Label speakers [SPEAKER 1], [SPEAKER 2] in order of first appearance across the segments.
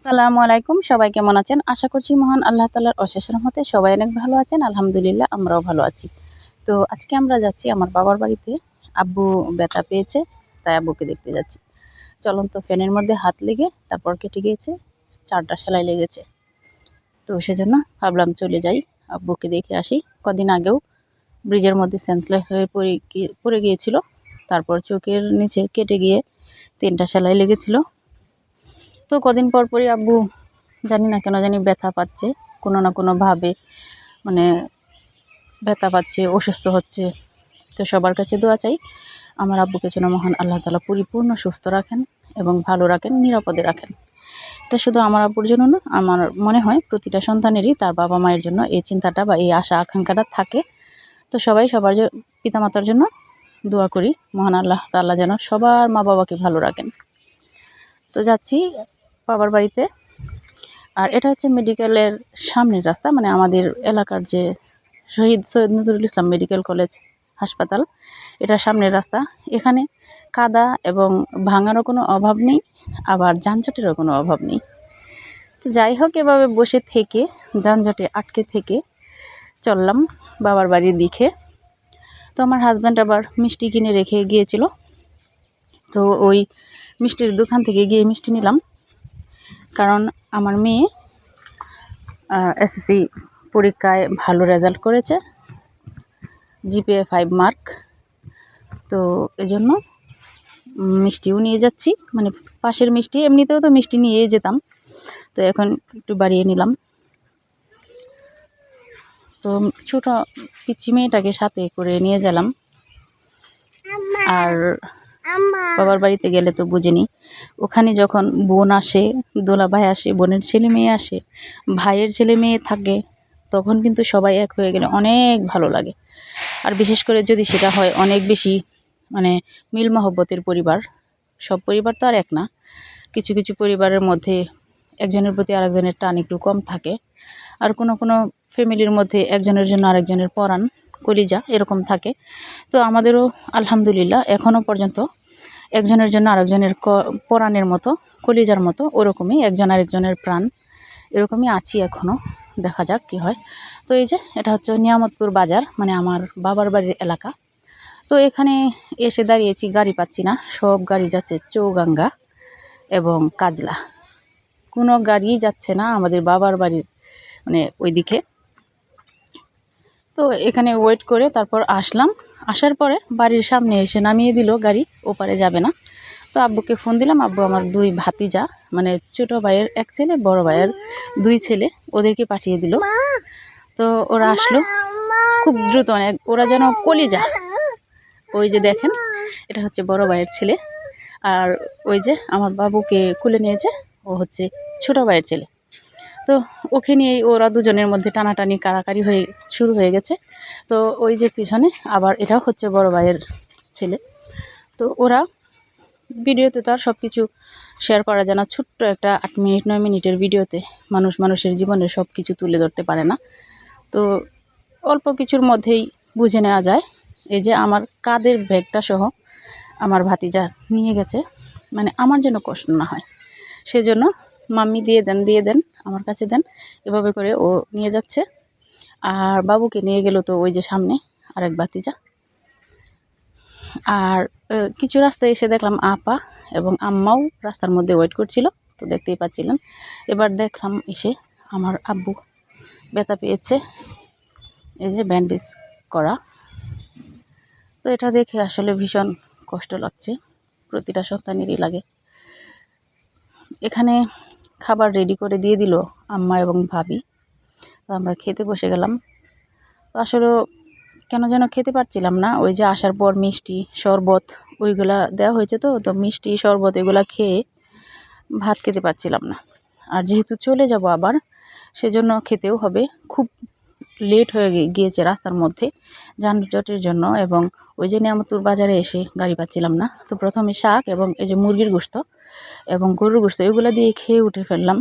[SPEAKER 1] আসসালামু আলাইকুম। সবাই কেমন আছেন? আশা করছি মহান আল্লাহ তাআলার অশেষ রহমতে সবাই অনেক ভালো আছেন। আলহামদুলিল্লাহ আমরাও ভালো আছি। তো আজকে আমরা যাচ্ছি আমার বাবার বাড়িতে। আব্বু ব্যথা পেয়েছে, তাই আব্বুকে দেখতে যাচ্ছি। চলন্ত ফ্যানের মধ্যে হাত লেগে তারপর কেটে গিয়েছে, 4টা সেলাই লেগেছে। তো সেজন্য ভাবলাম চলে যাই, আব্বুকে দেখে আসি। কদিন আগেও ব্রিজের মধ্যে সেন্সলেস হয়ে পড়ে গিয়েছিল। তারপর চোখের নিচে কেটে গিয়ে 3টা সেলাই লেগেছিল। তো কদিন পর পরই আব্বু জানি না কেন জানি ব্যথা পাচ্ছে, কোনো না কোনোভাবে মানে ব্যথা পাচ্ছে, অসুস্থ হচ্ছে। তো সবার কাছে দোয়া চাই আমার আব্বুকে যেন মহান আল্লাহ তাআলা পরিপূর্ণ সুস্থ রাখেন এবং ভালো রাখেন, নিরাপদে রাখেন। এটা শুধু আমার আব্বুর জন্য না, আমার মনে হয় প্রতিটা সন্তানেরই তার বাবা মায়ের জন্য এই চিন্তাটা বা এই আশা আকাঙ্ক্ষাটা থাকে। তো সবাই সবার পিতামাতার জন্য দোয়া করি, মহান আল্লাহ তাআলা যেন সবার মা বাবাকে ভালো রাখেন। তো যাচ্ছি বাবার বাড়িতে। আর এটা হচ্ছে মেডিকেলের সামনের রাস্তা, মানে আমাদের এলাকার যে শহীদ সৈয়দ নজরুল ইসলাম মেডিকেল কলেজ হাসপাতাল, এটার সামনের রাস্তা। এখানে কাদা এবং ভাঙারও কোনো অভাব নেই, আবার যানজটেরও কোনো অভাব নেই। তো যাই হোক, এভাবে বসে থেকে যানজটে আটকে থেকে চললাম বাবার বাড়ির দিকে। তো আমার হাজব্যান্ড আবার মিষ্টি কিনে রেখে গিয়েছিল, তো ওই মিষ্টির দোকান থেকে গিয়ে মিষ্টি নিলাম। কারণ আমার মেয়ে এসএসসি পরীক্ষায় ভালো রেজাল্ট করেছে, জিপিএ 5 মার্ক। তো এজন্য মিষ্টিও নিয়ে যাচ্ছি, মানে পাশের মিষ্টি, এমনিতেও তো মিষ্টি নিয়েই যেতাম, তো এখন একটু বাড়িয়ে নিলাম। তো ছোটো পিচ্চি মেয়েটাকে সাথে করে নিয়ে গেলাম। আর বাবার বাড়িতে গেলে তো বুঝিনি, ওখানে যখন বোন আসে, দোলা ভাই আসে, বোনের ছেলে মেয়ে আসে, ভাইয়ের ছেলে মেয়ে থাকে, তখন কিন্তু সবাই এক হয়ে গেলে অনেক ভালো লাগে। আর বিশেষ করে যদি সেটা হয় অনেক বেশি মানে মিল মহব্বতের পরিবার। সব পরিবার তো আর এক না, কিছু কিছু পরিবারের মধ্যে একজনের প্রতি আরেকজনের টান একটু কম থাকে। আর কোনো কোনো ফ্যামিলির মধ্যে একজনের জন্য আরেকজনের পরাণ কলিজা এরকম থাকে। তো আমাদেরও আলহামদুলিল্লাহ এখনও পর্যন্ত একজনের জন্য আরেকজনের পরাণের মতো, কলিজার মতো, ওরকমই একজন আরেকজনের প্রাণ, এরকমই আছি এখনও। দেখা যাক কী হয়। তো এই যে এটা হচ্ছে নিয়ামতপুর বাজার, মানে আমার বাবার বাড়ির এলাকা। তো এখানে এসে দাঁড়িয়েছি, গাড়ি পাচ্ছি না, সব গাড়ি যাচ্ছে চৌগাঙ্গা এবং কাজলা, কোনো গাড়ি যাচ্ছে না আমাদের বাবার বাড়ির মানে ওইদিকে। তো এখানে ওয়েট করে তারপর আসলাম। আসার পরে বাড়ির সামনে এসে নামিয়ে দিল গাড়ি, ওপারে যাবে না। তো আব্বুকে ফোন দিলাম, আব্বু আমার 2 ভাতিজা, মানে ছোটো ভাইয়ের 1 ছেলে, বড় ভাইয়ের 2 ছেলে, ওদেরকে পাঠিয়ে দিল। তো ওরা আসলো খুব দ্রুত, মানে ওরা যেন কলিজা। ওই যে দেখেন, এটা হচ্ছে বড় ভাইয়ের ছেলে, আর ওই যে আমার বাবুকে কুলে নিয়েছে, ও হচ্ছে ছোটো ভাইয়ের ছেলে। তো ওকে নিয়েই ওরা দুজনের মধ্যে টানাটানি কাড়াকাড়ি শুরু হয়ে গেছে। তো ওই যে পিছনে আবার এটাও হচ্ছে বড় ভাইয়ের ছেলে। তো ওরা ভিডিওতে তো আর সব কিছু শেয়ার করা যায় না, ছোট্ট একটা 8 মিনিট 9 মিনিটের ভিডিওতে মানুষের জীবনের সব কিছু তুলে ধরতে পারে না। তো অল্প কিছুর মধ্যেই বুঝে নেওয়া যায়। এই যে আমার কাঁধের ব্যাগটা সহ আমার ভাতিজা নিয়ে গেছে, মানে আমার যেন কষ্ট না হয় সেজন্য, মাম্মি দিয়ে দেন আমার কাছে দেন, এভাবে করে ও নিয়ে যাচ্ছে। আর বাবুকে নিয়ে গেল তো ওই যে সামনে আরেক ভাতিজা। আর কিছু রাস্তায় এসে দেখলাম আপা এবং আম্মাও রাস্তার মধ্যে ওয়েট করছিল, তো দেখতেই পাচ্ছিলেন। এবার দেখলাম এসে আমার আব্বু ব্যথা পেয়েছে, এই যে ব্যান্ডেজ করা। তো এটা দেখে আসলে ভীষণ কষ্ট লাগছে, প্রতিটা সন্তানেরই লাগে। এখানে খাবার রেডি করে দিয়ে দিল আম্মা এবং ভাবি, তো আমরা খেতে বসে গেলাম। আসলে কেন যেন খেতে পারছিলাম না, ওই যে আসার পর মিষ্টি শরবত ওইগুলা দেওয়া হয়েছে, তো মিষ্টি শরবত এগুলা খেয়ে ভাত খেতে পারছিলাম না। আর যেহেতু চলে যাব আবার, সেজন্য খেতেও হবে। খুব লেট হয়ে গিয়েছে রাস্তার মধ্যে যানজটের জন্য, এবং ওই যে নিয়ামতপুর বাজারে এসে গাড়ি পাচ্ছিলাম না। তো প্রথমে শাক এবং এই যে মুরগির গোশত এবং গরুর গোশত এগুলো দিয়ে খেয়ে উঠে ফেললাম,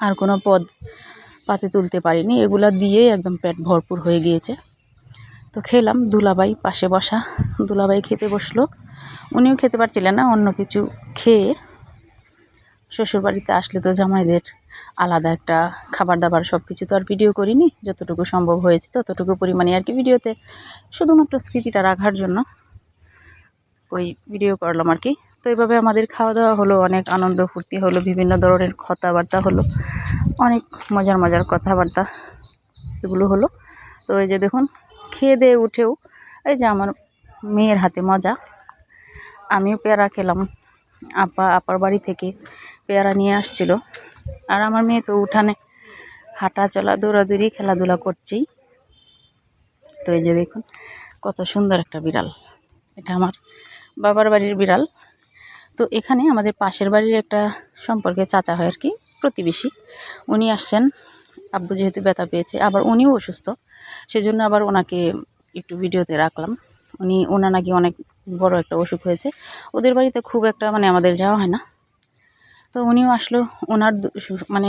[SPEAKER 1] আর কোনো পাতে তুলতে পারিনি, এগুলা দিয়েই একদম পেট ভরপুর হয়ে গিয়েছে। তো খেলাম, দুলাভাই পাশে বসা, দুলাভাই খেতে বসলো, উনিও খেতে পারছিলেন না, অন্য কিছু খেয়ে শ্বশুরবাড়িতে আসলে তো জামাইদের আলাদা একটা খাবার দাবার সব কিছু তো আর ভিডিও করিনি, যতটুকু সম্ভব হয়েছে ততটুকু পরিমাণে আর কি ভিডিওতে শুধুমাত্র স্মৃতিটা রাখার জন্য ওই ভিডিও করলাম আর কি। তো এইভাবে আমাদের খাওয়া দাওয়া হলো, অনেক আনন্দ ফুর্তি হলো, বিভিন্ন ধরনের কথাবার্তা হলো, অনেক মজার মজার কথাবার্তা এগুলো হলো। তো এই যে দেখুন খেয়ে দিয়ে উঠেও এই যে আমার মেয়ের হাতে মজা, আমিও পেয়ারা খেলাম, আপার বাড়ি থেকে পেয়ারা নিয়ে আসছিল। আর আমার মেয়ে তো উঠানে হাঁটা চলা দৌড়াদৌড়ি খেলাধুলা করছেই। তো এই যে দেখুন কত সুন্দর একটা বিড়াল, এটা আমার বাবার বাড়ির বিড়াল। তো এখানে আমাদের পাশের বাড়ির একটা সম্পর্কে চাচা হয় আর কি, প্রতিবেশী, উনি আসছেন। আব্বু যেহেতু ব্যথা পেয়েছে, আবার উনিও অসুস্থ, সেজন্য আবার ওনাকে একটু ভিডিওতে রাখলাম। ওনার নাকি অনেক বড় একটা অসুখ হয়েছে, ওদের বাড়িতে খুব একটা মানে আমাদের যাওয়া হয় না। তো উনিও আসলো, ওনার মানে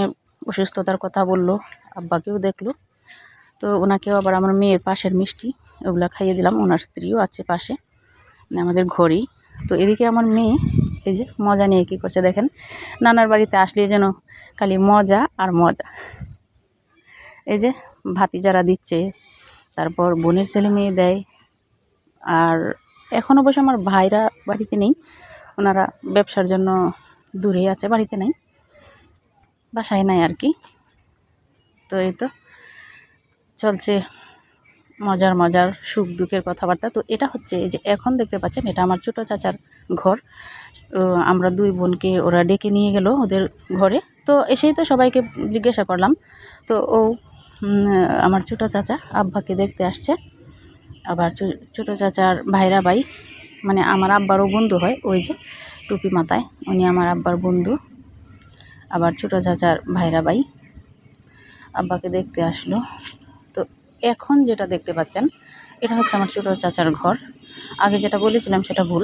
[SPEAKER 1] অসুস্থতার কথা বলল, আব্বাকেও দেখলো। তো ওনাকেও আবার আমার মেয়ের পাশের মিষ্টি ওগুলা খাইয়ে দিলাম, ওনার স্ত্রীও আছে পাশে, মানে আমাদের ঘরেই। তো এদিকে আমার মেয়ে এই যে মজা নিয়ে কী করছে দেখেন, নানার বাড়িতে আসলে যেন খালি মজা আর মজা। এই যে ভাতিজারা দিচ্ছে, তারপর বোনের ছেলে মেয়ে দেয়। আর এখন অবশ্য আমার ভাইরা বাড়িতে নেই, ওনারা ব্যবসার জন্য দূরে আছে, বাড়িতে নাই, বাসায় নাই আর কি। তো এই তো চলছে মজার মজার সুখ দুঃখের কথাবার্তা। তো এটা হচ্ছে এই যে এখন দেখতে পাচ্ছেন, এটা আমার ছোটো চাচার ঘর। আমরা দুই বোনকে ওরা ডেকে নিয়ে গেল ওদের ঘরে। তো এসেই তো সবাইকে জিজ্ঞাসা করলাম, তো আমার ছোটো চাচা আব্বাকে দেখতে আসছে। আবার ছোটো চাচার ভাইরা ভাই, মানে আমার আব্বারও বন্ধু হয়, ওই যে টুপি মাথায়, উনি আমার আব্বার বন্ধু। আবার ছোটো চাচার ভাইরা ভাই আব্বাকে দেখতে আসলো। তো এখন যেটা দেখতে পাচ্ছেন, এটা হচ্ছে আমার ছোটো চাচার ঘর। আগে যেটা বলেছিলাম সেটা ভুল।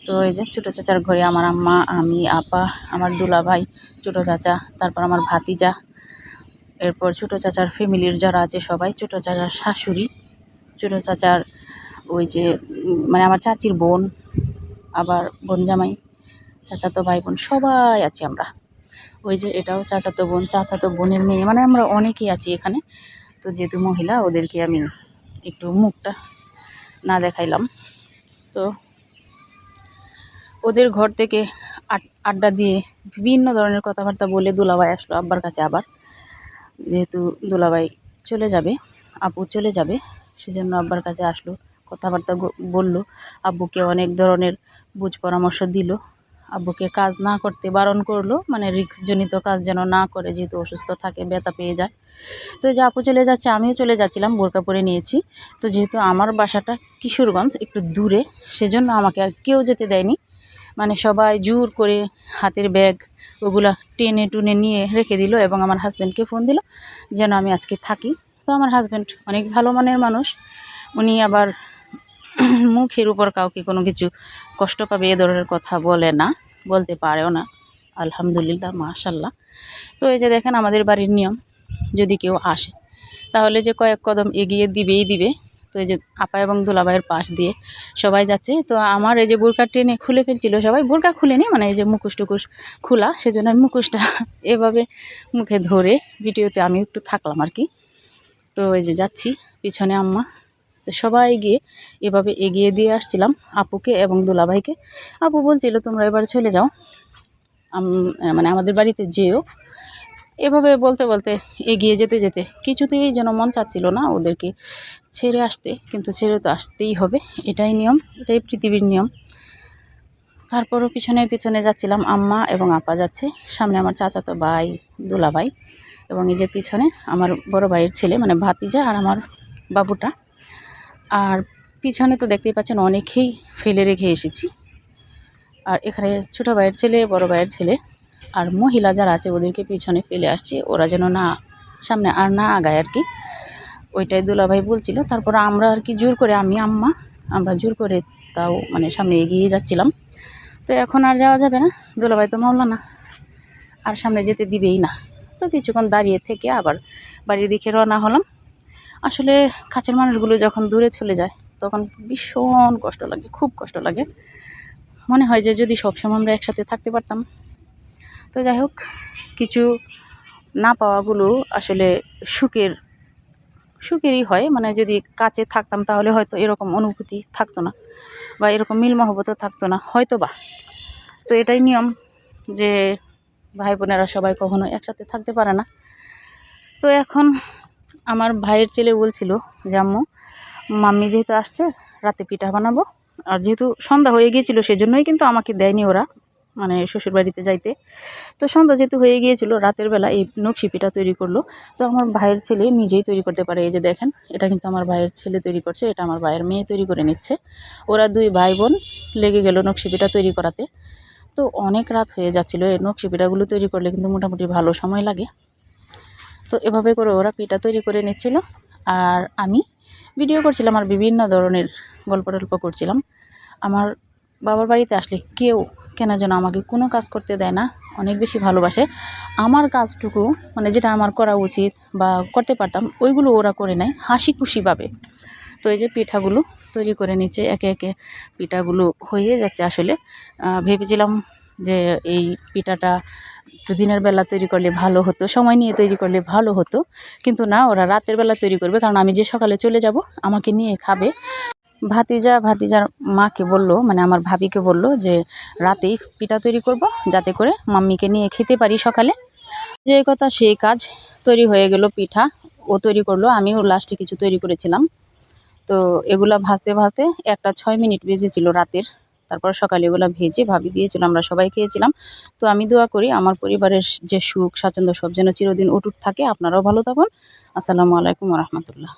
[SPEAKER 1] তো এই যে ছোটো চাচার ঘরে আমার আম্মা, আমি, আপা, আমার দুলা ভাই, ছোটো চাচা, তারপর আমার ভাতিজা, এরপর ছোটো চাচার ফ্যামিলির যারা আছে সবাই, ছোটো চাচার শাশুড়ি, ছোটো চাচার ওই যে মানে আমার চাচির বোন, আবার বোন জামাই, চাচাতো ভাই বোন সবাই আছি আমরা। ওই যে এটাও চাচাতো বোন, চাচাতো বোনের মেয়ে, মানে আমরা অনেকেই আছি এখানে। তো যেহেতু মহিলা, ওদেরকে আমি একটু মুখটা না দেখাইলাম। তো ওদের ঘর থেকে আড্ডা দিয়ে বিভিন্ন ধরনের কথাবার্তা বলে দুলাভাই আসলো আব্বার কাছে। আবার যেহেতু দুলাভাই চলে যাবে, আপু চলে যাবে, সেজন্য আব্বার কাছে আসলো, কথাবার্তা বলল, আব্বুকে অনেক ধরনের বুঝ পরামর্শ দিল, আব্বুকে কাজ না করতে বারণ করলো, মানে রিস্কজনিত কাজ যেন না করে, যেহেতু অসুস্থ থাকে, ব্যথা পেয়ে যায়। তো যে আপু চলে যাচ্ছে, আমিও চলে যাচ্ছিলাম, বোরকা পরে নিয়েছি। তো যেহেতু আমার বাসাটা কিশোরগঞ্জ, একটু দূরে, সেজন্য আমাকে আর কেউ যেতে দেয়নি, মানে সবাই জোর করে হাতের ব্যাগ ওগুলা টেনে টুনে নিয়ে রেখে দিল, এবং আমার হাজব্যান্ডকে ফোন দিল যেন আমি আজকে থাকি। তো আমার হাজব্যান্ড অনেক ভালো মনের মানুষ, উনি আবার মুখের উপর কাউকে কোনো কিছু কষ্ট পাবে এ ধরনের কথা বলে না, বলতে পারেও না, আলহামদুলিল্লাহ, মাশাল্লাহ। তো এই যে দেখেন আমাদের বাড়ির নিয়ম, যদি কেউ আসে তাহলে যে কয়েক কদম এগিয়ে দিবে। তো এই যে আপা এবং দুলাভাইয়ের পাশ দিয়ে সবাই যাচ্ছে। তো আমার এই যে বোরকা টেনে খুলে ফেলছিল সবাই, বোরকা খুলেনি, মানে এই যে মুখোশ টুকুশ খোলা, সেজন্য আমি মুখোশটা এভাবে মুখে ধরে ভিডিওতে আমি একটু থাকলাম আর কি। তো এই যে যাচ্ছি, পিছনে আম্মা। তো সবাই গিয়ে এভাবে এগিয়ে দিয়ে আসছিলাম আপুকে এবং দুলাভাইকে। আপু বলছিল তোমরা এবার চলে যাও, মানে আমাদের বাড়িতে যেও। এভাবে বলতে বলতে এগিয়ে যেতে যেতে কিছুতেই যেন মন চাচ্ছিল না ওদেরকে ছেড়ে আসতে, কিন্তু ছেড়ে তো আসতেই হবে, এটাই নিয়ম, এটাই পৃথিবীর নিয়ম। তারপরও পিছনে পিছনে যাচ্ছিলাম, আম্মা এবং আপা যাচ্ছে, সামনে আমার চাচাতো ভাই, দুলাভাই, এবং এই যে পিছনে আমার বড় ভাইয়ের ছেলে, মানে ভাতিজা, আর আমার বাবুটা। আর পিছনে তো দেখতেই পাচ্ছেন অনেকেই ফেলে রেখে এসেছি। আর এখানে ছোটো ভাইয়ের ছেলে, বড় ভাইয়ের ছেলে আর মহিলা যারা আছে ওদেরকে পিছনে ফেলে আসছি, ওরা যেন না সামনে আর না আগায় আর কি, ওইটাই দুলাভাই বলছিল। তারপর আমরা আর কি জোর করে, আমি আম্মা আমরা জোর করে তাও মানে সামনে এগিয়ে যাচ্ছিলাম। তো এখন আর যাওয়া যাবে না, দুলাভাই তো মাওলানা, আর সামনে যেতে দিবেই না। তো কিছুক্ষণ দাঁড়িয়ে থেকে আবার বাড়ির দিকে রওনা হলাম। আসলে কাছের মানুষগুলো যখন দূরে চলে যায় তখন ভীষণ কষ্ট লাগে, খুব কষ্ট লাগে। মনে হয় যে যদি সবসময় আমরা একসাথে থাকতে পারতাম, তো যাই হোক, কিছু না পাওয়াগুলো আসলে সুখেরই হয়। মানে যদি কাছে থাকতাম তাহলে হয়তো এরকম অনুভূতি থাকতো না, বা এরকম মিল মহব্বতও থাকতো না হয়তো বা। তো এটাই নিয়ম যে ভাই বোনেরা সবাই কখনো একসাথে থাকতে পারে না। তো এখন আমার ভাইয়ের ছেলে বলছিল যে আম্মু, মাম্মি যেহেতু আসছে রাতে পিঠা বানাবো, আর যেহেতু সন্ধ্যা হয়ে গিয়েছিল সেজন্যই কিন্তু আমাকে দেয়নি ওরা, মানে শ্বশুরবাড়িতে যাইতে। তো সন্ধ্যা যেহেতু হয়ে গিয়েছিল, রাতের বেলা এই নকশি পিঠা তৈরি করলো। তো আমার ভাইয়ের ছেলে নিজেই তৈরি করতে পারে। এই যে দেখেন, এটা কিন্তু আমার ভাইয়ের ছেলে তৈরি করছে, এটা আমার ভাইয়ের মেয়ে তৈরি করে নিচ্ছে। ওরা দুই ভাই বোন লেগে গেল নকশি পিঠা তৈরি করাতে। তো অনেক রাত হয়ে যাচ্ছিলো। এই নকশি পিঠাগুলো তৈরি করলে কিন্তু মোটামুটি ভালো সময় লাগে। তো এভাবে করে ওরা পিঠা তৈরি করে নিচ্ছিল, আর আমি ভিডিও করছিলাম, আর বিভিন্ন ধরনের গল্প টল্প করছিলাম। আমার বাবার বাড়িতে আসলে কেউ কেন যেন আমাকে কোনো কাজ করতে দেয় না, অনেক বেশি ভালোবাসে। আমার কাজটুকু, মানে যেটা আমার করা উচিত বা করতে পারতাম, ওইগুলো ওরা করে নেয় হাসি খুশিভাবে। তো এই যে পিঠাগুলো তৈরি করে নিচ্ছে একে একে, পিঠাগুলো হয়ে যাচ্ছে। আসলে ভেবেছিলাম যে এই পিঠাটা একটু দিনের বেলা তৈরি করলে ভালো হতো, সময় নিয়ে তৈরি করলে ভালো হতো, কিন্তু না, ওরা রাতের বেলা তৈরি করবে, কারণ আমি যে সকালে চলে যাব আমাকে নিয়ে খাবে। ভাতিজার মাকে বলল, মানে আমার ভাবিকে বলল যে রাতেই পিঠা তৈরি করব, যাতে করে মাম্মিকে নিয়ে খেতে পারি সকালে। যে কথা সেই কাজ, তৈরি হয়ে গেল পিঠা। ও তৈরি করলো, আমিও লাস্টে কিছু তৈরি করেছিলাম। তো এগুলা ভাজতে ভাজতে 1টা 6 মিনিট বেজেছিল রাতের। তারপর সকালে এগুলা ভেজে ভাবি দিয়েছিল, আমরা সবাই খেয়েছিলাম। তো আমি দোয়া করি আমার পরিবারের যে সুখ স্বাচ্ছন্দ্য সব যেন চিরদিন অটুট থাকে। আপনারাও ভালো থাকুন। আসসালামু আলাইকুম ওয়া রাহমাতুল্লাহ।